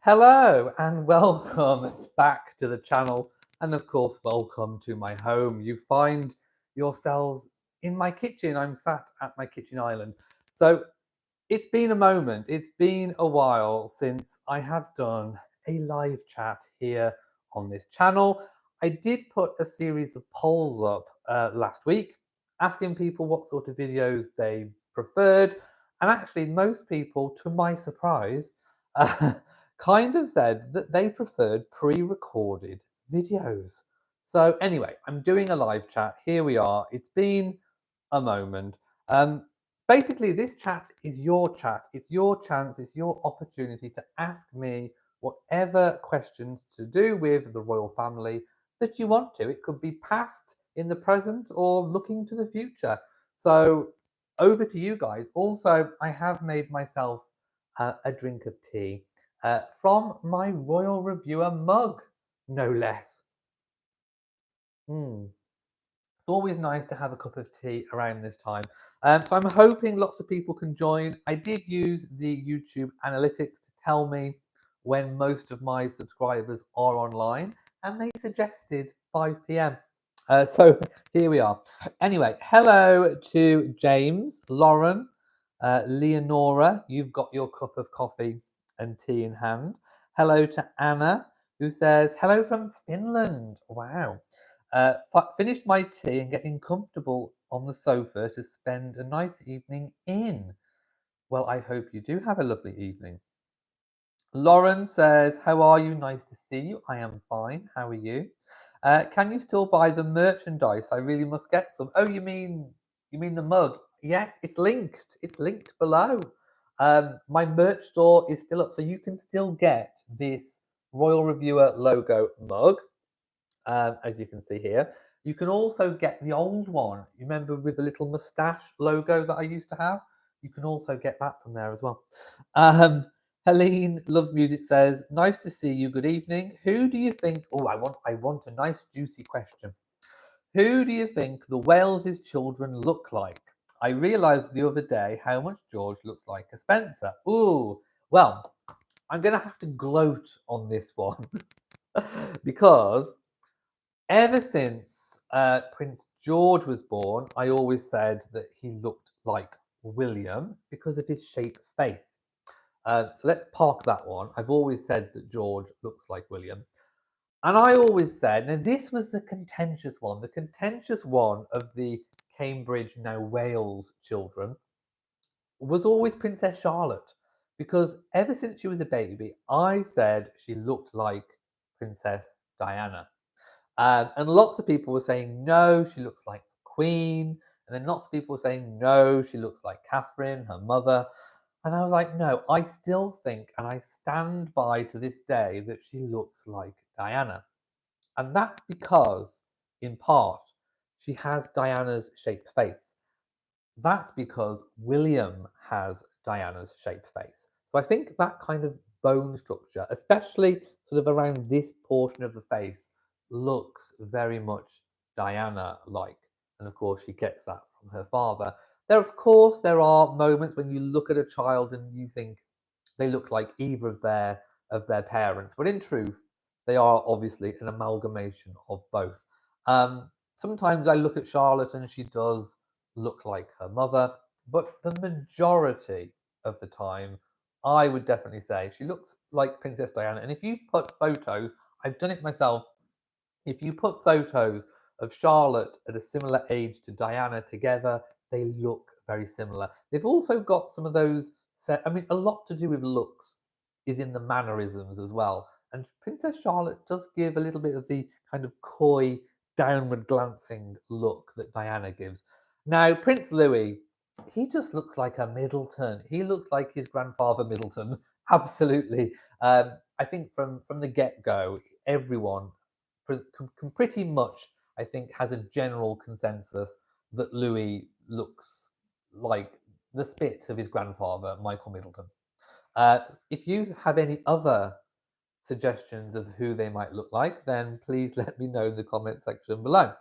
Hello and welcome back to the channel, and of course welcome to my home. You find yourselves in my kitchen. I'm sat at my kitchen island. So it's been a moment, it's been a while since I have done a live chat here on this channel. I did put a series of polls up last week asking people what sort of videos they preferred, and actually most people, to my surprise, kind of said that they preferred pre-recorded videos. So anyway, I'm doing a live chat. Here we are. It's been a moment. Basically, this chat is your chat. It's your chance. It's your opportunity to ask me whatever questions to do with the royal family that you want to. It could be past, in the present, or looking to the future. So over to you guys. Also, I have made myself a drink of tea from my royal reviewer mug, no less. Mm. It's always nice to have a cup of tea around this time. So I'm hoping lots of people can join. I did use the YouTube analytics to tell me when most of my subscribers are online, and they suggested 5 p.m. So here we are. Anyway, hello to James, Lauren, Leonora. You've got your cup of coffee and tea in hand. Hello to Anna, who says, hello from Finland. Wow. Finished my tea and getting comfortable on the sofa to spend a nice evening in. Well, I hope you do have a lovely evening. Lauren says, how are you? Nice to see you. I am fine. How are you? Can you still buy the merchandise? I really must get some. Oh, you mean the mug? Yes, it's linked. It's linked below. My merch store is still up, so you can still get this Royal Reviewer logo mug, as you can see here. You can also get the old one. You remember with the little moustache logo that I used to have? You can also get that from there as well. Helene Loves Music says, nice to see you. Good evening. Who do you think? Oh, I want a nice juicy question. Who do you think the Wales's children look like? I realised the other day how much George looks like a Spencer. Ooh, well, I'm going to have to gloat on this one because ever since Prince George was born, I always said that he looked like William because of his shaped face. So let's park that one. I've always said that George looks like William. And I always said, now this was the contentious one of the Cambridge, now Wales children, was always Princess Charlotte. Because ever since she was a baby, I said she looked like Princess Diana. And lots of people were saying, no, she looks like the Queen. And then lots of people were saying, no, she looks like Catherine, her mother. And I was like, no, I still think, and I stand by to this day, that she looks like Diana. And that's because, in part, she has Diana's shaped face. That's because William has Diana's shaped face. So I think that kind of bone structure, especially sort of around this portion of the face, looks very much Diana-like. And of course, she gets that from her father. Of course, there are moments when you look at a child and you think they look like either of their parents, but in truth, they are obviously an amalgamation of both. Sometimes I look at Charlotte and she does look like her mother, but the majority of the time, I would definitely say she looks like Princess Diana. And if you put photos, I've done it myself, if you put photos of Charlotte at a similar age to Diana together, they look very similar. They've also got some of those I mean, a lot to do with looks is in the mannerisms as well. And Princess Charlotte does give a little bit of the kind of coy, downward glancing look that Diana gives. Now, Prince Louis, he just looks like a Middleton. He looks like his grandfather Middleton. Absolutely. I think from the get go, everyone can pretty much, I think, has a general consensus that Louis looks like the spit of his grandfather, Michael Middleton. If you have any other suggestions of who they might look like, then please let me know in the comment section below.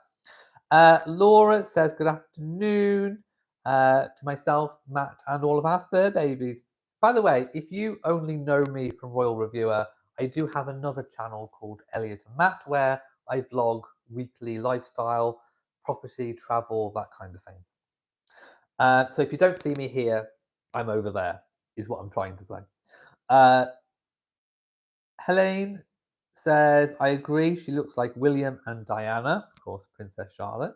Laura says, good afternoon to myself, Matt, and all of our fur babies. By the way, if you only know me from Royal Reviewer, I do have another channel called Elliot and Matt where I vlog weekly lifestyle, property, travel, that kind of thing. So if you don't see me here, I'm over there, is what I'm trying to say. Uh, Helene says, I agree, she looks like William and Diana, of course, Princess Charlotte.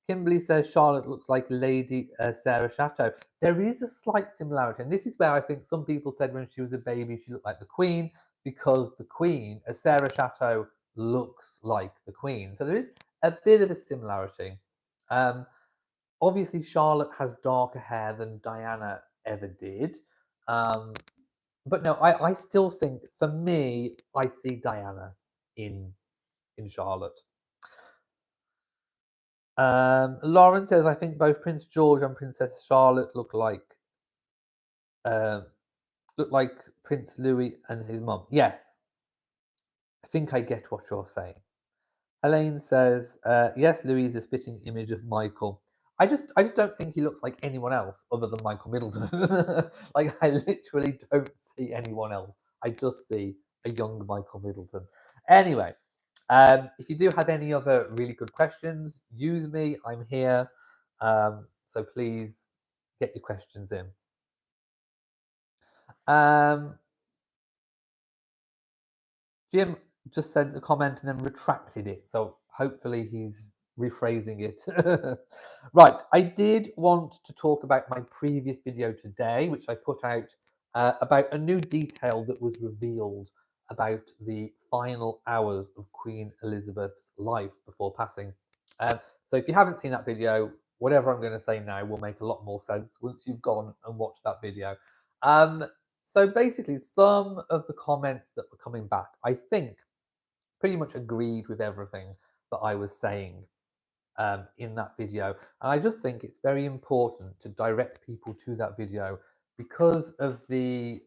Kimberly says Charlotte looks like Lady Sarah Chateau. There is a slight similarity, and this is where I think some people said when she was a baby she looked like the Queen, because the Queen, Sarah Chateau, looks like the Queen. So there is a bit of a similarity. Obviously, Charlotte has darker hair than Diana ever did. Um, but no, I still think, for me, I see Diana in Charlotte. Lauren says, I think both Prince George and Princess Charlotte uh, look like Prince Louis and his mum. Yes, I think I get what you're saying. Elaine says, yes, Louis is a spitting image of Michael. I just don't think he looks like anyone else other than Michael Middleton. Like, I literally don't see anyone else. I just see a young Michael Middleton. Anyway, if you do have any other really good questions, use me. I'm here. So please get your questions in. Jim just sent a comment and then retracted it. So hopefully he's rephrasing it. Right, I did want to talk about my previous video today, which I put out about a new detail that was revealed about the final hours of Queen Elizabeth's life before passing. So if you haven't seen that video, whatever I'm going to say now will make a lot more sense once you've gone and watched that video. So basically, some of the comments that were coming back, I think, pretty much agreed with everything that I was saying in that video. And I just think it's very important to direct people to that video because of the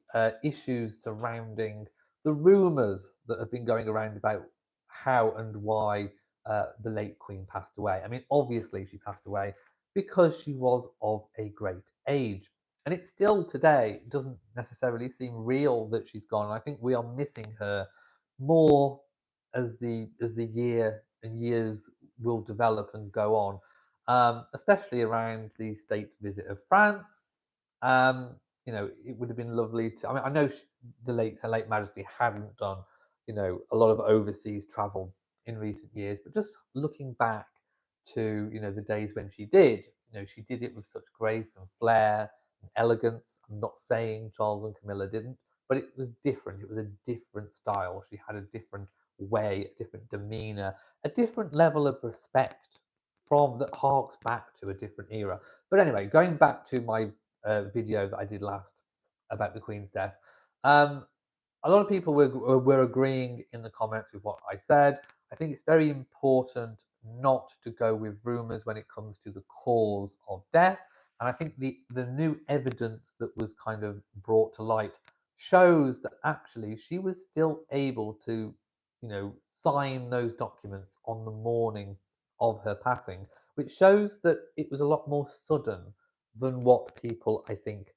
issues surrounding the rumours that have been going around about how and why the late Queen passed away. I mean, obviously, she passed away because she was of a great age. And it still today doesn't necessarily seem real that she's gone. I think we are missing her more as the year and years will develop and go on, especially around the state visit of France. Um, it would have been lovely to. I mean, I know her late Majesty hadn't done, a lot of overseas travel in recent years, but just looking back to, the days when she did, she did it with such grace and flair and elegance. I'm not saying Charles and Camilla didn't, but it was different. It was a different style. She had a different way, a different demeanor, a different level of respect from that harks back to a different era. But anyway, going back to my video that I did last about the Queen's death, a lot of people were agreeing in the comments with what I said. I think it's very important not to go with rumors when it comes to the cause of death. And I think the new evidence that was kind of brought to light shows that actually she was still able to, sign those documents on the morning of her passing, which shows that it was a lot more sudden than what people, I think,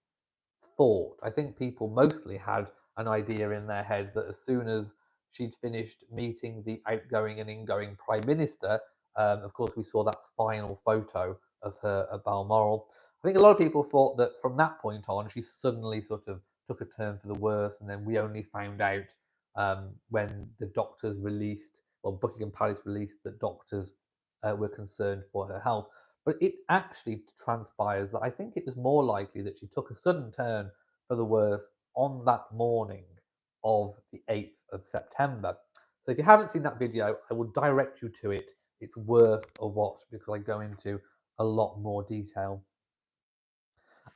thought. I think people mostly had an idea in their head that as soon as she'd finished meeting the outgoing and ingoing Prime Minister, of course, we saw that final photo of her at Balmoral. I think a lot of people thought that from that point on, she suddenly sort of took a turn for the worse, and then we only found out when the doctors released, well, Buckingham Palace released that doctors were concerned for her health. But it actually transpires that I think it was more likely that she took a sudden turn for the worse on that morning of the 8th of September. So if you haven't seen that video, I will direct you to it. It's worth a watch because I go into a lot more detail.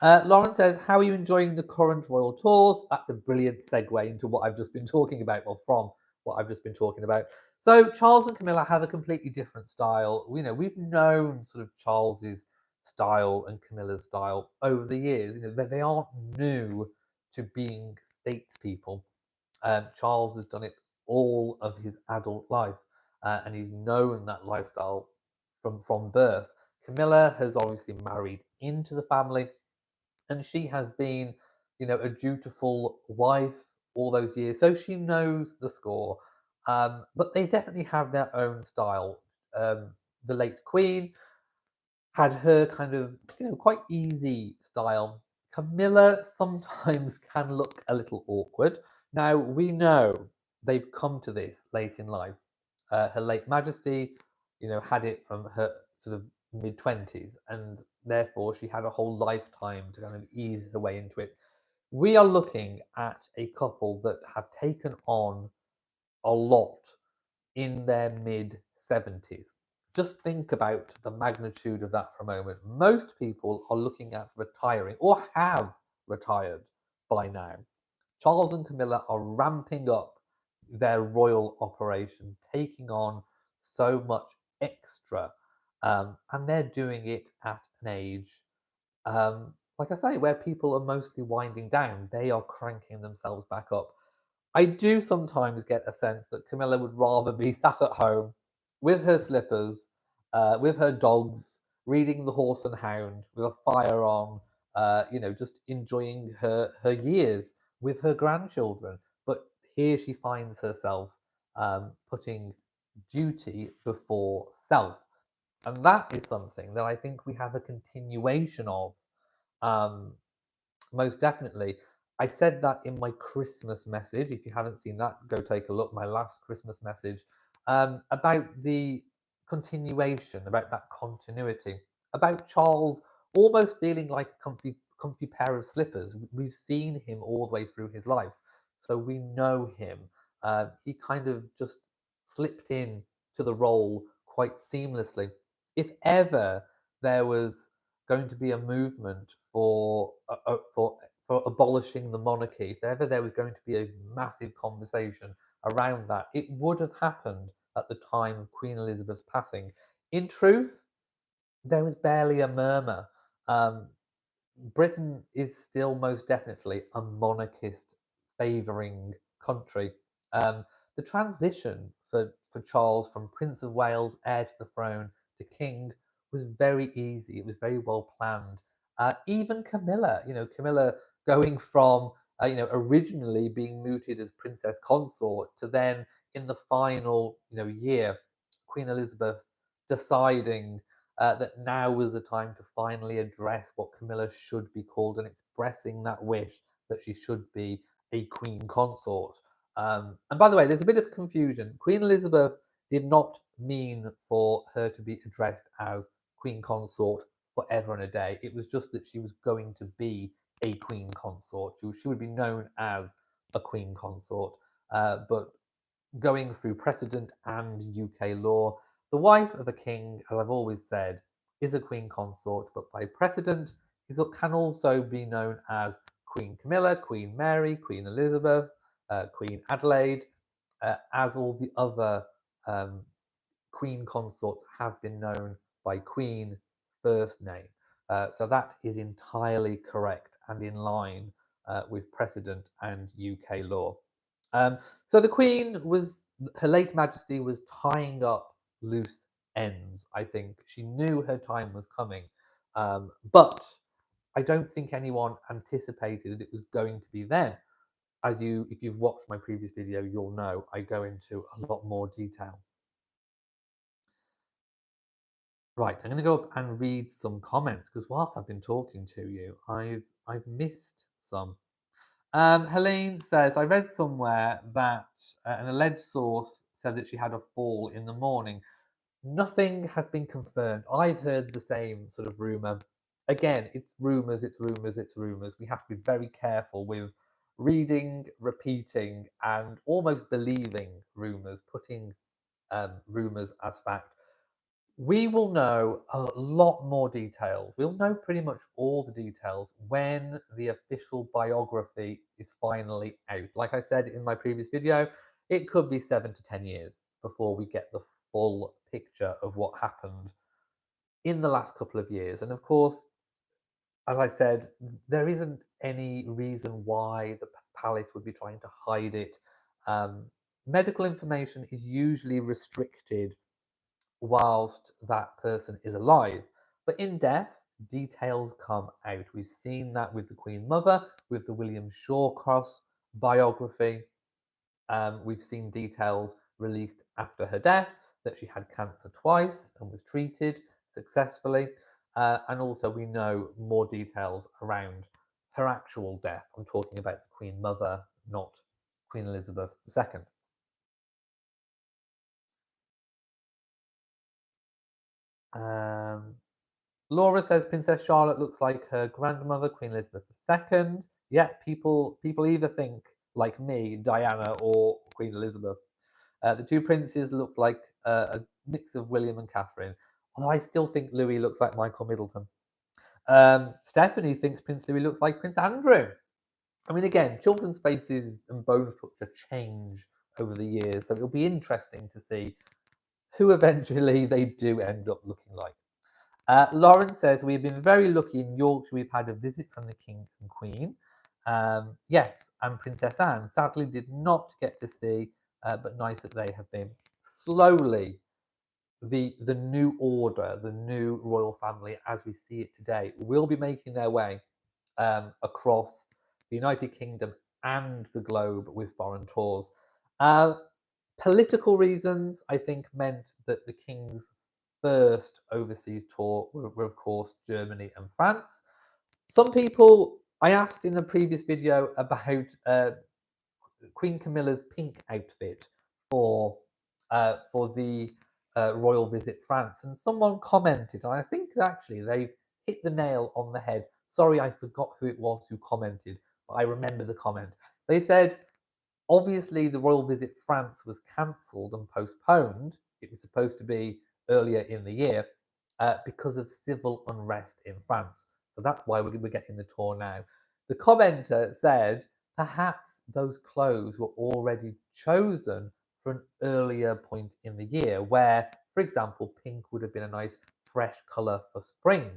Lauren says, how are you enjoying the current royal tours? That's a brilliant segue into what I've just been talking about, or from what I've just been talking about. So Charles and Camilla have a completely different style. We've known sort of Charles's style and Camilla's style over the years. They aren't new to being statespeople. Charles has done it all of his adult life, and he's known that lifestyle from birth. Camilla has obviously married into the family, and she has been a dutiful wife all those years, so she knows the score. But they definitely have their own style. The late Queen had her kind of, quite easy style. Camilla sometimes can look a little awkward. Now, we know they've come to this late in life. Her late Majesty, had it from her sort of mid 20s, and therefore she had a whole lifetime to kind of ease her way into it. We are looking at a couple that have taken on a lot in their mid 70s. Just think about the magnitude of that for a moment. Most people are looking at retiring or have retired by now. Charles and Camilla are ramping up their royal operation, taking on so much extra, and they're doing it at an age, like I say, where people are mostly winding down. They are cranking themselves back up. I do sometimes get a sense that Camilla would rather be sat at home with her slippers, with her dogs, reading The Horse and Hound with a fire on, just enjoying her years with her grandchildren. But here she finds herself putting duty before self. And that is something that I think we have a continuation of. Um, Most definitely. I said that in my Christmas message. If you haven't seen that, go take a look. My last Christmas message, about the continuation, about that continuity, about Charles almost feeling like a comfy pair of slippers. We've seen him all the way through his life, so we know him. He kind of just slipped in to the role quite seamlessly. If ever there was going to be a movement for abolishing the monarchy, if ever there was going to be a massive conversation around that, it would have happened at the time of Queen Elizabeth's passing. In truth, there was barely a murmur. Um, Britain is still most definitely a monarchist favouring country. The transition for Charles from Prince of Wales, heir to the throne, to king was very easy. It was very well planned. Even Camilla, Camilla going from, originally being mooted as princess consort to then in the final, year, Queen Elizabeth deciding that now was the time to finally address what Camilla should be called and expressing that wish that she should be a queen consort. And by the way, there's a bit of confusion. Queen Elizabeth did not mean for her to be addressed as queen consort forever and a day. It was just that she was going to be a queen consort. She would be known as a queen consort. But going through precedent and UK law, the wife of a king, as I've always said, is a queen consort, but by precedent can also be known as Queen Camilla, Queen Mary, Queen Elizabeth, Queen Adelaide, as all the other um, queen consorts have been known by Queen first name. So that is entirely correct and in line with precedent and UK law. Um, so the Queen was, Her late Majesty was tying up loose ends. I think she knew her time was coming, but I don't think anyone anticipated that it was going to be then. If you've watched my previous video, you'll know I go into a lot more detail. Right, I'm going to go up and read some comments because whilst I've been talking to you, I've missed some. Helene says, I read somewhere that an alleged source said that she had a fall in the morning. Nothing has been confirmed. I've heard the same sort of rumor. Again, it's rumors, it's rumors, it's rumors. We have to be very careful with reading, repeating, and almost believing rumors, putting rumors as fact. We will know a lot more details. We'll know pretty much all the details when the official biography is finally out. Like I said in my previous video, it could be 7 to 10 years before we get the full picture of what happened in the last couple of years. And of course, as I said, there isn't any reason why the palace would be trying to hide it. Um, Medical information is usually restricted whilst that person is alive. But in death, details come out. We've seen that with the Queen Mother, with the William Shawcross biography. We've seen details released after her death that she had cancer twice and was treated successfully. And also, we know more details around her actual death. I'm talking about the Queen Mother, not Queen Elizabeth II. Laura says Princess Charlotte looks like her grandmother, Queen Elizabeth II. Yeah, people either think like me, Diana, or Queen Elizabeth. The two princes look like a mix of William and Catherine, although I still think Louis looks like Michael Middleton. Stephanie thinks Prince Louis looks like Prince Andrew. I mean, again, children's faces and bone structure change over the years, so it'll be interesting to see who eventually they do end up looking like. Lauren says, we've been very lucky in Yorkshire. We've had a visit from the King and Queen. Yes, and Princess Anne sadly did not get to see, but nice that they have been. Slowly, the new order, the new royal family as we see it today, will be making their way across the United Kingdom and the globe with foreign tours. Uh, Political reasons, I think, meant that the King's first overseas tour were of course, Germany and France. Some people, I asked in a previous video about Queen Camilla's pink outfit for the royal visit France, and someone commented, and I think actually they've hit the nail on the head. Sorry, I forgot who it was who commented, but I remember the comment. They said, obviously, the royal visit France was cancelled and postponed. It was supposed to be earlier in the year because of civil unrest in France. So that's why we're getting the tour now. The commenter said perhaps those clothes were already chosen for an earlier point in the year, where, for example, pink would have been a nice fresh colour for spring.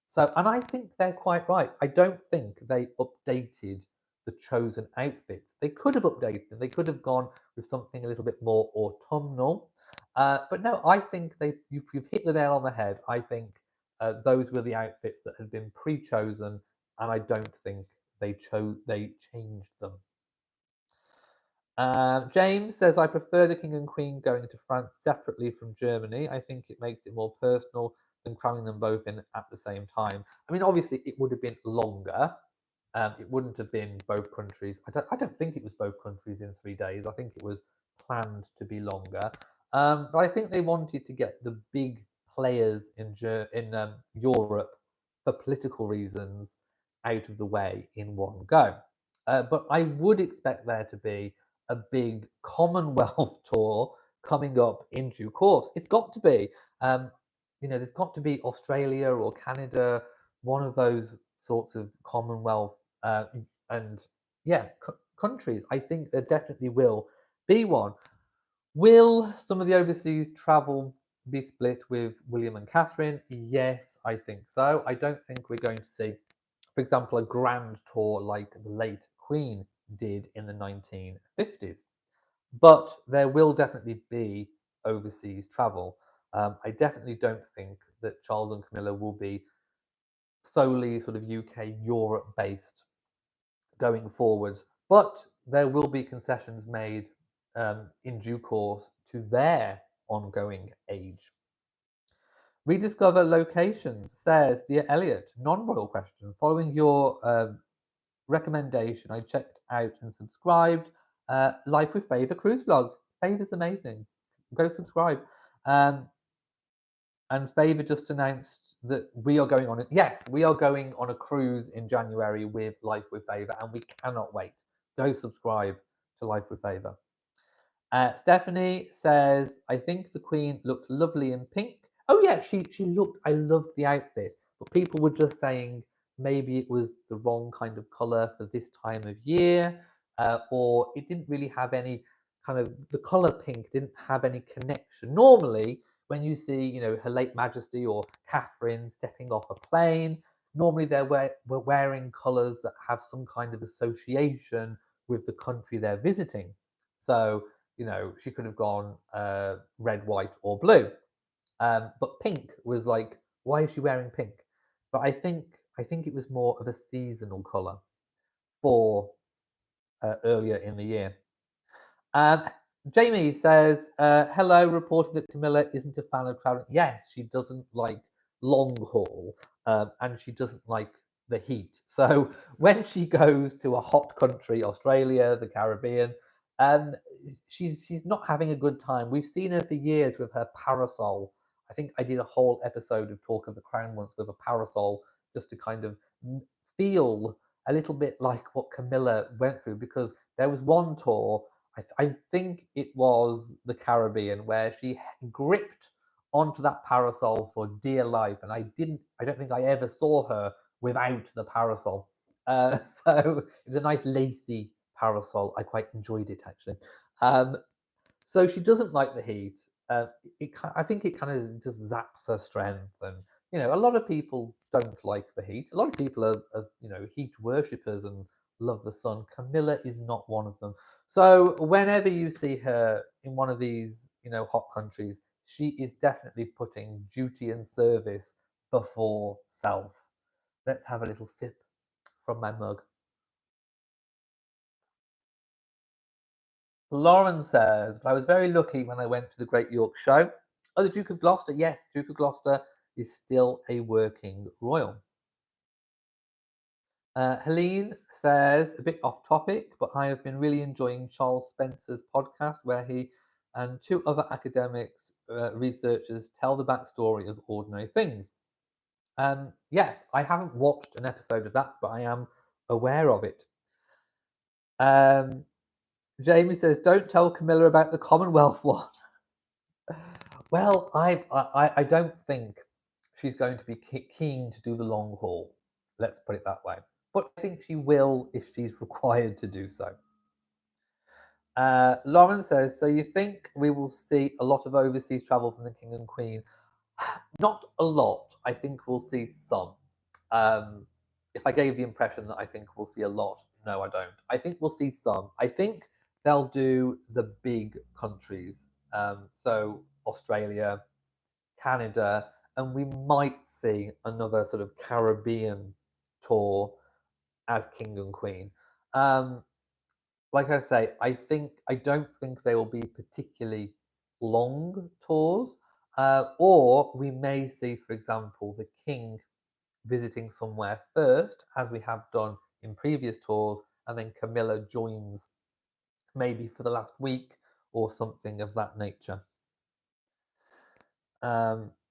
So, and I think they're quite right. I don't think they updated the chosen outfits. They could have updated them. They could have gone with something a little bit more autumnal. But no, I think you've hit the nail on the head. I think those were the outfits that had been pre-chosen, and I don't think they changed them. James says, I prefer the King and Queen going to France separately from Germany. I think it makes it more personal than cramming them both in at the same time. I mean, obviously, it would have been longer. It wouldn't have been both countries. I don't think it was both countries in 3 days. I think it was planned to be longer. But I think they wanted to get the big players in Europe for political reasons out of the way in one go. But I would expect there to be a big Commonwealth tour coming up in due course. It's got to be. There's got to be Australia or Canada, one of those sorts of Commonwealth and yeah, countries. I think there definitely will be one. Will some of the overseas travel be split with William and Catherine? Yes, I think so. I don't think we're going to see, for example, a grand tour like the late Queen did in the 1950s. But there will definitely be overseas travel. I definitely don't think that Charles and Camilla will be solely sort of UK, Europe based going forward. But there will be concessions made in due course to their ongoing age. Rediscover Locations says, Dear Elliot, non-royal question. Following your recommendation, I checked out and subscribed. Life with Favour cruise vlogs. Favour's amazing. Go subscribe. And Favour just announced that we are going on it. Yes, we are going on a cruise in January with Life with Favour, and we cannot wait. Go subscribe to Life with Favour. Stephanie says, I think the Queen looked lovely in pink. Oh yeah, she looked. I loved the outfit, but people were just saying maybe it was the wrong kind of color for this time of year, or it didn't really have any kind of the color pink didn't have any connection. Normally, when you see, Her Late Majesty or Catherine stepping off a plane, normally we're wearing colors that have some kind of association with the country they're visiting. So, she could have gone red, white, or blue. But pink was like, why is she wearing pink? but I think it was more of a seasonal colour for earlier in the year. Um, Jamie says, hello, reporting that Camilla isn't a fan of traveling. Yes, she doesn't like long haul, and she doesn't like the heat. So when she goes to a hot country, Australia, the Caribbean, um, she's not having a good time. We've seen her for years with her parasol. I think I did a whole episode of Talk of the Crown once with a parasol, just to kind of feel a little bit like what Camilla went through, because there was one tour, I think it was the Caribbean, where she gripped onto that parasol for dear life, and I don't think I ever saw her without the parasol. So it was a nice lacy parasol. I quite enjoyed it actually. Um, so she doesn't like the heat. I think it kind of just zaps her strength, and a lot of people don't like the heat. A lot of people are heat worshippers and love the sun. Camilla is not one of them. So whenever you see her in one of these hot countries, she is definitely putting duty and service before self. Let's have a little sip from my mug. Lauren says, but I was very lucky when I went to the Great York Show. Oh, the Duke of Gloucester. Yes, Duke of Gloucester is still a working royal. Helene says, a bit off topic, but I have been really enjoying Charles Spencer's podcast, where he and two other academics, researchers, tell the backstory of ordinary things. Yes, I haven't watched an episode of that, but I am aware of it. Jamie says, don't tell Camilla about the Commonwealth one. Well, I don't think she's going to be keen to do the long haul. Let's put it that way. But I think she will if she's required to do so. Lauren says, so you think we will see a lot of overseas travel from the King and Queen? Not a lot. I think we'll see some. If I gave the impression that I think we'll see a lot, no, I don't. I think we'll see some. I think they'll do the big countries. So Australia, Canada, and we might see another sort of Caribbean tour as King and Queen. Like I say, I don't think they will be particularly long tours, or we may see, for example, the King visiting somewhere first, as we have done in previous tours, and then Camilla joins maybe for the last week or something of that nature.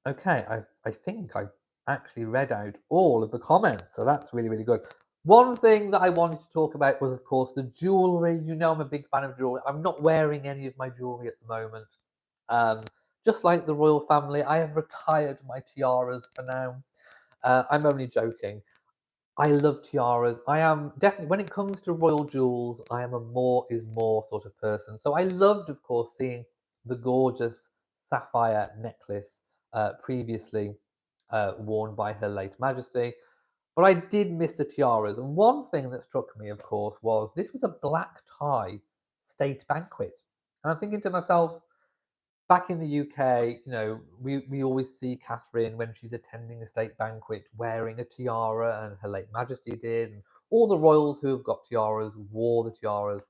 Okay, I think I actually read out all of the comments, so that's really, really good. One thing that I wanted to talk about was, of course, the jewellery. I'm a big fan of jewellery. I'm not wearing any of my jewellery at the moment. Just like the royal family, I have retired my tiaras for now. I'm only joking. I love tiaras. I am definitely, when it comes to royal jewels, I am a more is more sort of person. So I loved, of course, seeing the gorgeous sapphire necklace previously worn by Her late Majesty. But I did miss the tiaras. And one thing that struck me, of course, was this was a black tie state banquet. And I'm thinking to myself, back in the UK, we always see Catherine when she's attending a state banquet wearing a tiara, and Her late Majesty did, and all the royals who have got tiaras wore the tiaras.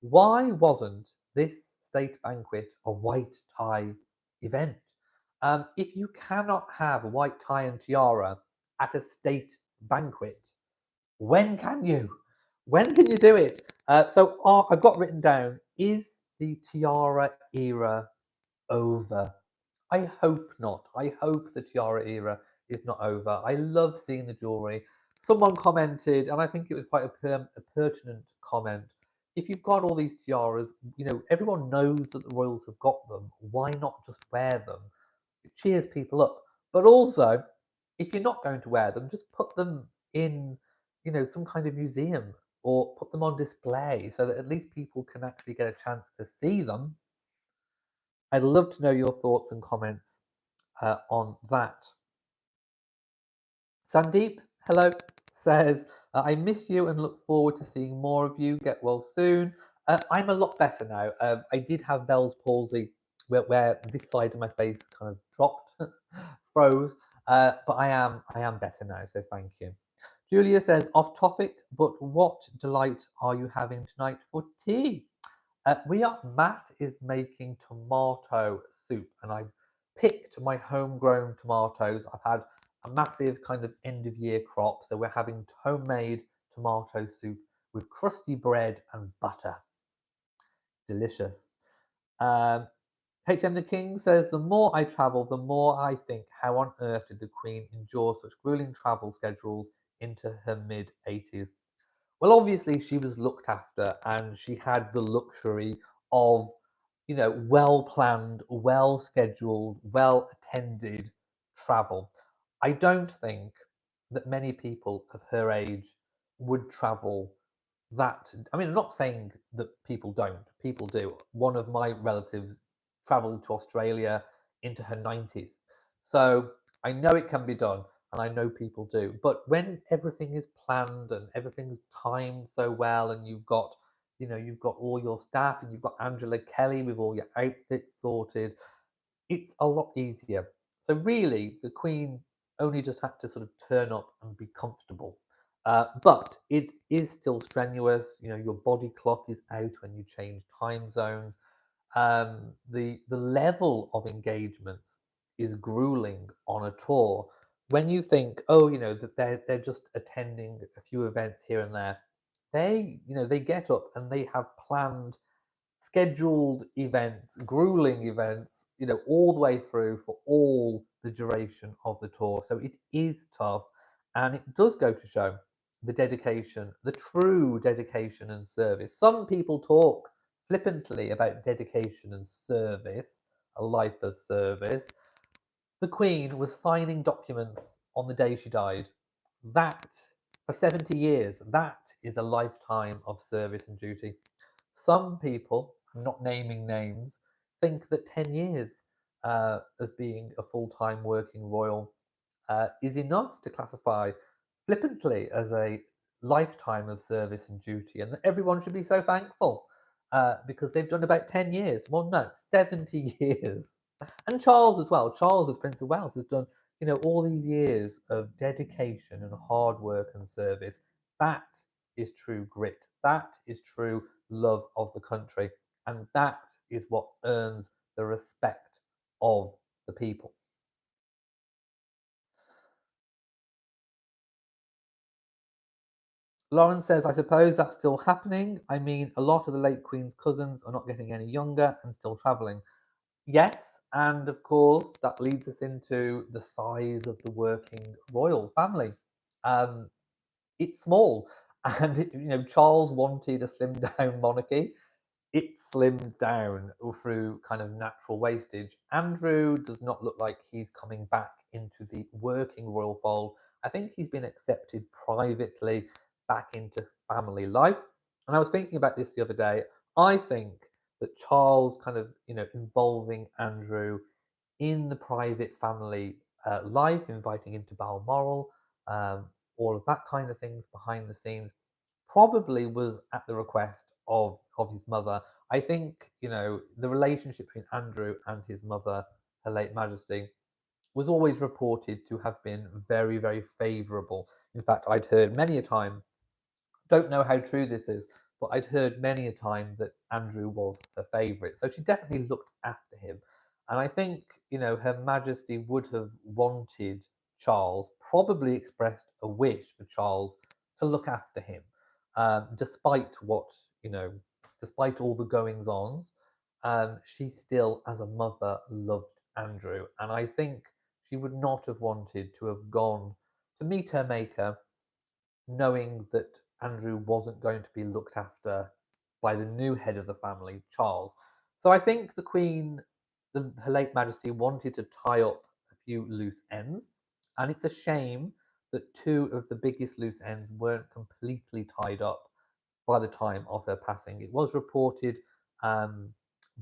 Why wasn't this state banquet a white tie event? If you cannot have a white tie and tiara at a state banquet, when can you? When can you do it? So I've got written down, is the tiara era over? I hope not. I hope the tiara era is not over. I love seeing the jewelry. Someone commented, and I think it was quite a pertinent comment. If you've got all these tiaras, everyone knows that the royals have got them. Why not just wear them? It cheers people up. But also, if you're not going to wear them, just put them in, some kind of museum, or put them on display so that at least people can actually get a chance to see them. I'd love to know your thoughts and comments on that. Sandeep, hello, says, I miss you and look forward to seeing more of you. Get well soon. I'm a lot better now. I did have Bell's palsy, where this side of my face kind of dropped, froze. But I am better now, so thank you. Julia says, off topic, but what delight are you having tonight for tea? Matt is making tomato soup, and I've picked my homegrown tomatoes. I've had a massive kind of end of year crop, so we're having homemade tomato soup with crusty bread and butter. Delicious. Um, HM the King says, the more I travel, the more I think, how on earth did the Queen endure such grueling travel schedules into her mid 80s? Well, obviously, she was looked after and she had the luxury of, well planned, well scheduled, well attended travel. I don't think that many people of her age would travel that. I mean, I'm not saying that people don't, people do. One of my relatives traveled to Australia into her 90s. So I know it can be done and I know people do. But when everything is planned and everything's timed so well, and you've got all your staff, and you've got Angela Kelly with all your outfits sorted, it's a lot easier. So really, the Queen only just had to sort of turn up and be comfortable. But it is still strenuous. Your body clock is out when you change time zones. The level of engagements is grueling on a tour. When you think, oh, that they're just attending a few events here and there, they get up and they have planned scheduled events, grueling events, all the way through for all the duration of the tour. So it is tough, and it does go to show the dedication, the true dedication and service. Some people talk flippantly about dedication and service, a life of service. The Queen was signing documents on the day she died. That, for 70 years, that is a lifetime of service and duty. Some people, I'm not naming names, think that 10 years as being a full time working royal is enough to classify flippantly as a lifetime of service and duty, and that everyone should be so thankful because they've done about 10 years. Well, no, 70 years. And Charles as well. Charles, as Prince of Wales, has done, all these years of dedication and hard work and service. That is true grit. That is true love of the country. And that is what earns the respect of the people. Lauren says, I suppose that's still happening. I mean, a lot of the late Queen's cousins are not getting any younger and still travelling. Yes, and of course, that leads us into the size of the working royal family. Um, it's small, and Charles wanted a slimmed down monarchy. It's slimmed down through kind of natural wastage. Andrew does not look like he's coming back into the working royal fold. I think he's been accepted privately back into family life. And I was thinking about this the other day. I think that Charles kind of, involving Andrew in the private family life, inviting him to Balmoral, um, all of that kind of things behind the scenes, probably was at the request of his mother. I think the relationship between Andrew and his mother, her late Majesty, was always reported to have been very, very favourable. In fact, I'd heard many a time, don't know how true this is, but I'd heard many a time that Andrew was her favourite. So she definitely looked after him. And I think, Her Majesty would have wanted Charles, probably expressed a wish for Charles to look after him, despite what, you know, despite all the goings ons. She still, as a mother, loved Andrew. And I think she would not have wanted to have gone to meet her maker knowing that Andrew wasn't going to be looked after by the new head of the family, Charles. So I think the Queen, Her late Majesty, wanted to tie up a few loose ends, and it's a shame that two of the biggest loose ends weren't completely tied up by the time of her passing. It was reported um,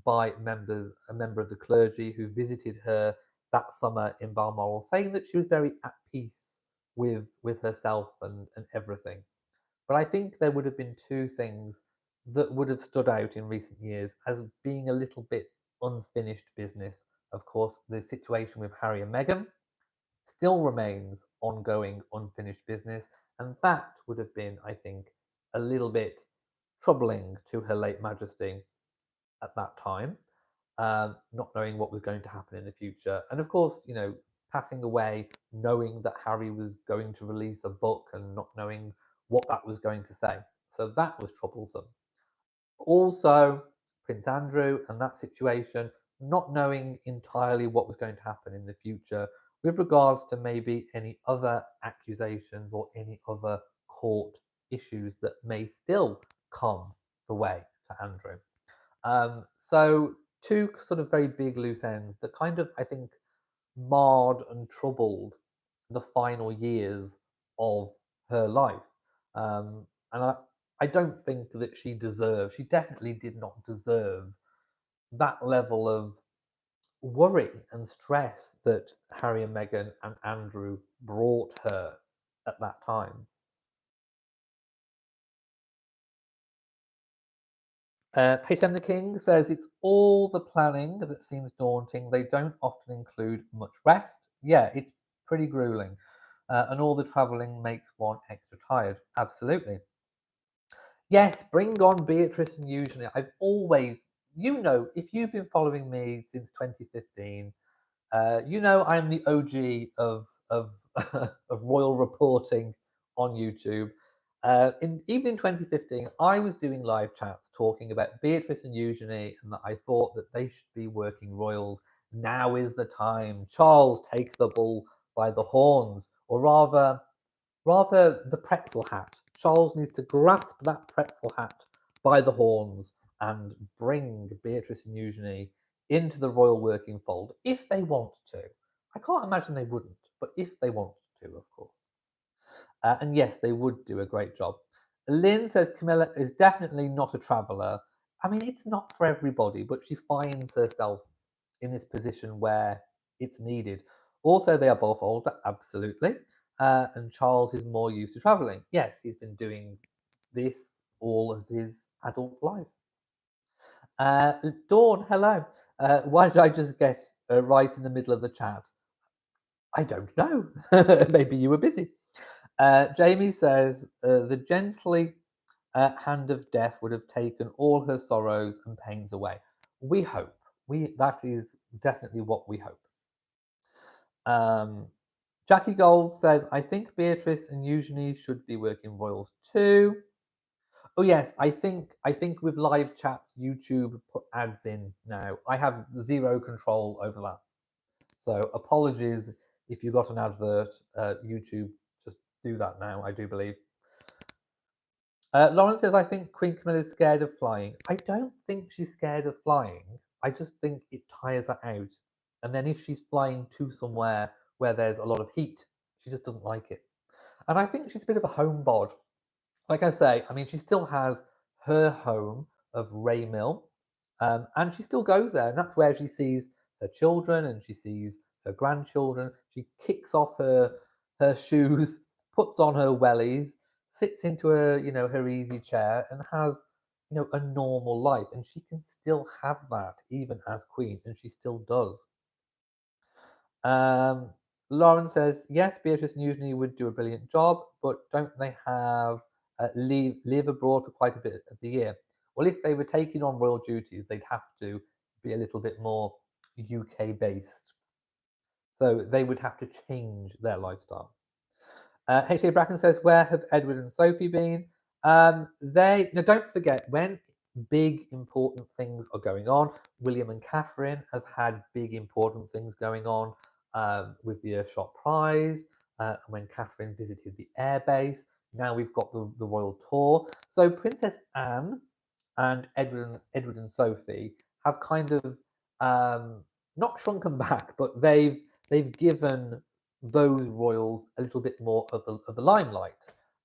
by a member of the clergy who visited her that summer in Balmoral, saying that she was very at peace with herself and everything. But I think there would have been two things that would have stood out in recent years as being a little bit unfinished business. Of course, the situation with Harry and Meghan, still remains ongoing, unfinished business. And that would have been, I think, a little bit troubling to Her late Majesty at that time, not knowing what was going to happen in the future. And of course, passing away, knowing that Harry was going to release a book and not knowing what that was going to say. So that was troublesome. Also, Prince Andrew and that situation, not knowing entirely what was going to happen in the future with regards to maybe any other accusations or any other court issues that may still come the way to Andrew. So two sort of very big loose ends that kind of, I think, marred and troubled the final years of her life. And I don't think that she definitely did not deserve that level of worry and stress that Harry and Meghan and Andrew brought her at that time. HM the King says it's all the planning that seems daunting. They don't often include much rest. Yeah, it's pretty grueling. And all the travelling makes one extra tired. Absolutely. Yes, bring on Beatrice and Eugenie. I've always, if you've been following me since 2015, I'm the OG of of royal reporting on YouTube. Even in 2015, I was doing live chats talking about Beatrice and Eugenie, and that I thought that they should be working royals. Now is the time. Charles, take the bull by the horns, or rather the pretzel hat. Charles needs to grasp that pretzel hat by the horns and bring Beatrice and Eugenie into the royal working fold if they want to. I can't imagine they wouldn't, but if they want to, of course. And yes, they would do a great job. Lynn says Camilla is definitely not a traveller. I mean, it's not for everybody, but she finds herself in this position where it's needed. Also, they are both older, absolutely. And Charles is more used to traveling. Yes, he's been doing this all of his adult life. Dawn, hello. Why did I just get right in the middle of the chat? I don't know. Maybe you were busy. Jamie says the gently hand of death would have taken all her sorrows and pains away. We hope. That is definitely what we hope. Jackie Gold says, I think Beatrice and Eugenie should be working royals too. Oh yes, I think with live chats, YouTube put ads in now. I have zero control over that. So apologies if you got an advert. YouTube, just do that now, I do believe. Lauren says, I think Queen Camilla is scared of flying. I don't think she's scared of flying. I just think it tires her out. And then if she's flying to somewhere where there's a lot of heat, she just doesn't like it. And I think she's a bit of a homebod. Like I say, I mean, she still has her home of Ray Mill, and she still goes there. And that's where she sees her children and she sees her grandchildren. She kicks off her shoes, puts on her wellies, sits into her easy chair and has a normal life, and she can still have that even as queen, and she still does. Lauren says yes, Beatrice and Eugenie would do a brilliant job, but don't they have live abroad for quite a bit of the year? Well, if they were taking on royal duties, they'd have to be a little bit more UK based, so they would have to change their lifestyle. H.A. Bracken says, where have Edward and Sophie been? They now don't forget when big important things are going on. William and Catherine have had big important things going on with the Earthshot Prize. When Catherine visited the airbase, now we've got the royal tour. So Princess Anne and Edward and Sophie have kind of not shrunken back, but they've given those royals a little bit more of the limelight,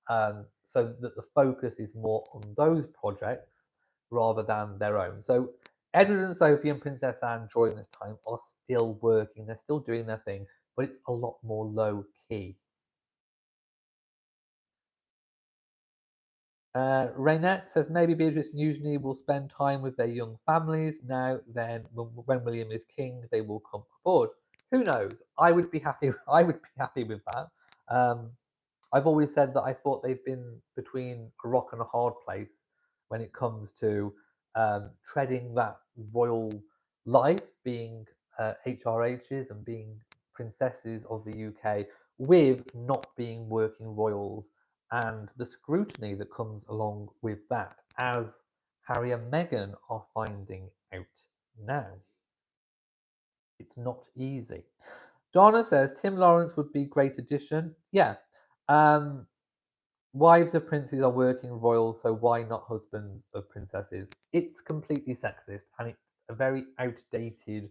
so that the focus is more on those projects rather than their own. So Edward and Sophie and Princess Anne during this time are still working, they're still doing their thing, but it's a lot more low key. Raynette says maybe Beatrice and Eugenie will spend time with their young families now. Then, when William is king, they will come aboard. who knows? I would be happy. I would be happy with that. Um, I've always said that I thought they've been between a rock and a hard place when it comes to treading that royal life, being HRHs and being princesses of the UK, with not being working royals and the scrutiny that comes along with that, as Harry and Meghan are finding out now. It's not easy. Donna says Tim Lawrence would be great addition. Yeah. Um, Wives of princes are working royals, so why not husbands of princesses? It's completely sexist and it's a very outdated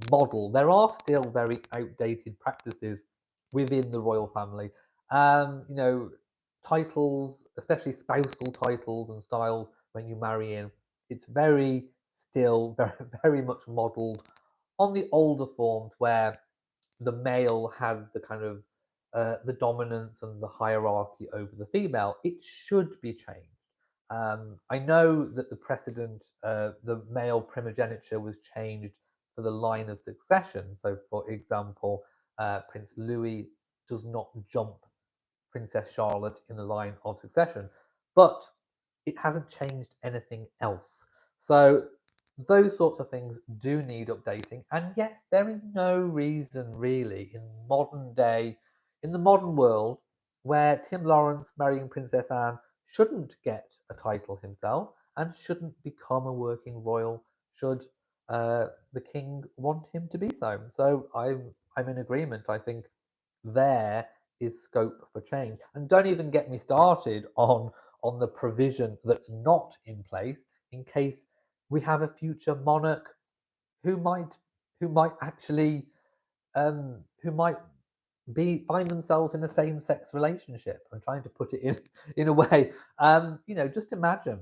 model. There are still very outdated practices within the royal family. You know, titles, especially spousal titles and styles when you marry in, it's very still very much modeled on the older forms where the male had the kind of the dominance and the hierarchy over the female. It should be changed. I know that the precedent, the male primogeniture was changed for the line of succession. So, for example, Prince Louis does not jump Princess Charlotte in the line of succession, but it hasn't changed anything else. So those sorts of things do need updating. And yes, there is no reason really in modern day, in the modern world, where Tim Lawrence marrying Princess Anne shouldn't get a title himself and shouldn't become a working royal should the king want him to be so. So I'm in agreement. I think there is scope for change. And don't even get me started on the provision that's not in place in case we have a future monarch who might actually who might be find themselves in a same-sex relationship. I'm trying to put it in in a way. You know, just imagine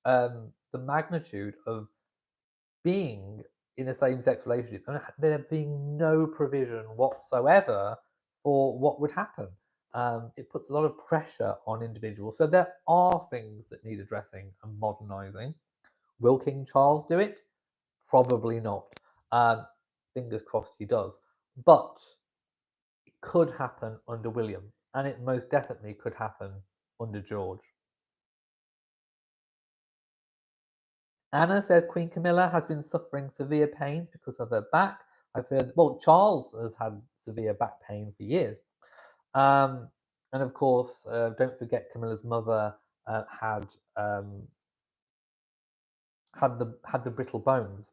the magnitude of being in a same-sex relationship and there being no provision whatsoever for what would happen. It puts a lot of pressure on individuals. So there are things that need addressing and modernising. Will King Charles do it? Probably not. Fingers crossed he does. But it could happen under William, and it most definitely could happen under George. Anna says Queen Camilla has been suffering severe pains because of her back. I've heard, well, Charles has had severe back pain for years. Um, and of course, don't forget Camilla's mother um, had the brittle bones.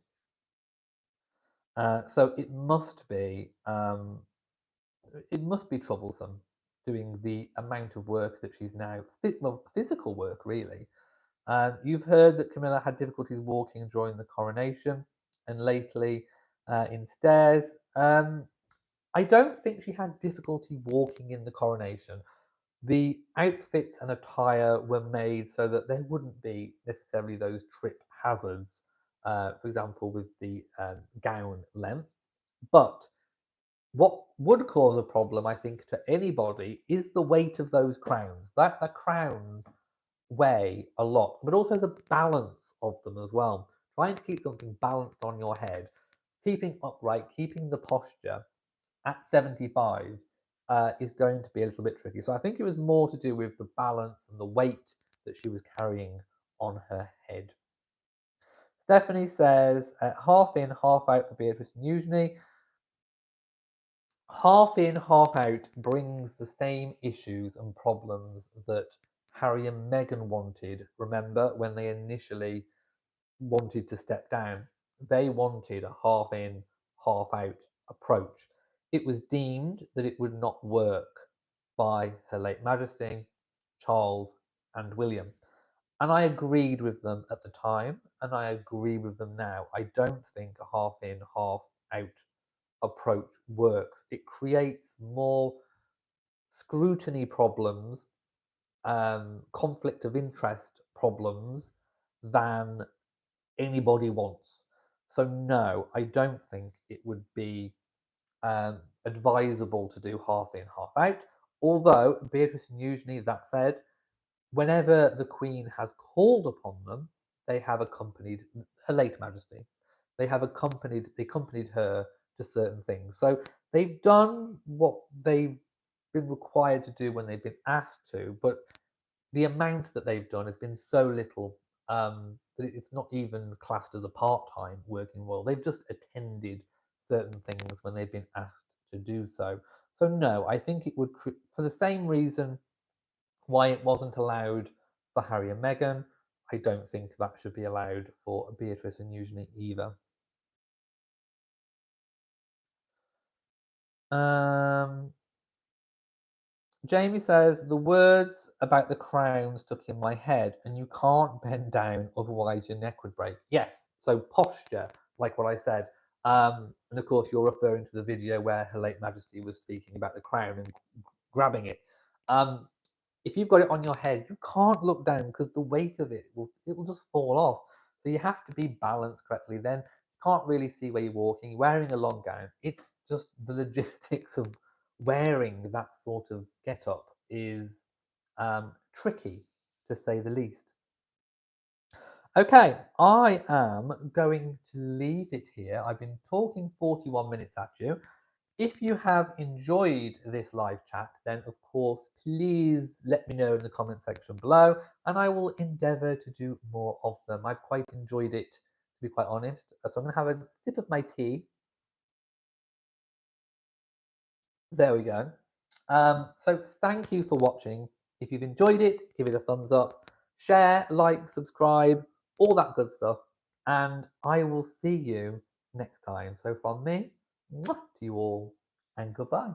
So it must be troublesome doing the amount of work that she's now, well, physical work really. You've heard that Camilla had difficulties walking during the coronation and lately in stairs. I don't think she had difficulty walking in the coronation. The outfits and attire were made so that there wouldn't be necessarily those trip hazards, for example, with the gown length. But what would cause a problem, I think, to anybody is the weight of those crowns. That the crowns weigh a lot, but also the balance of them as well. Trying to keep something balanced on your head, keeping upright, keeping the posture at 75 is going to be a little bit tricky. So I think it was more to do with the balance and the weight that she was carrying on her head. Stephanie says, half in, half out for Beatrice and Eugenie. Half in, half out brings the same issues and problems that Harry and Meghan wanted. Remember when they initially wanted to step down? They wanted a half in, half out approach. It was deemed that it would not work by Her Late Majesty, Charles, and William. And I agreed with them at the time, and I agree with them now. I don't think a half in, half out approach works. It creates more scrutiny problems, conflict of interest problems than anybody wants. So no, I don't think it would be advisable to do half in, half out. Although Beatrice and Eugenie, that said, whenever the Queen has called upon them, they have accompanied Her Late Majesty. They accompanied her to certain things. So they've done what they've been required to do when they've been asked to, but the amount that they've done has been so little that it's not even classed as a part-time working role. They've just attended certain things when they've been asked to do so. So no, I think it would, for the same reason why it wasn't allowed for Harry and Meghan, I don't think that should be allowed for Beatrice and Eugenie either. Um, Jamie says the words about the crown stuck in my head, and you can't bend down, otherwise your neck would break. Yes, so posture, like what I said. And of course, you're referring to the video where Her Late Majesty was speaking about the crown and grabbing it. Um, if you've got it on your head, you can't look down because the weight of it will just fall off. So you have to be balanced correctly. Then you can't really see where you're walking. You're wearing a long gown. It's just the logistics of wearing that sort of get up is tricky, to say the least. Okay, I am going to leave it here. I've been talking 41 minutes at you. If you have enjoyed this live chat, then of course, please let me know in the comment section below, and I will endeavour to do more of them. I've quite enjoyed it, to be quite honest. So I'm going to have a sip of my tea. There we go. So thank you for watching. If you've enjoyed it, give it a thumbs up, share, like, subscribe, all that good stuff. And I will see you next time. So from me, to you all, and goodbye.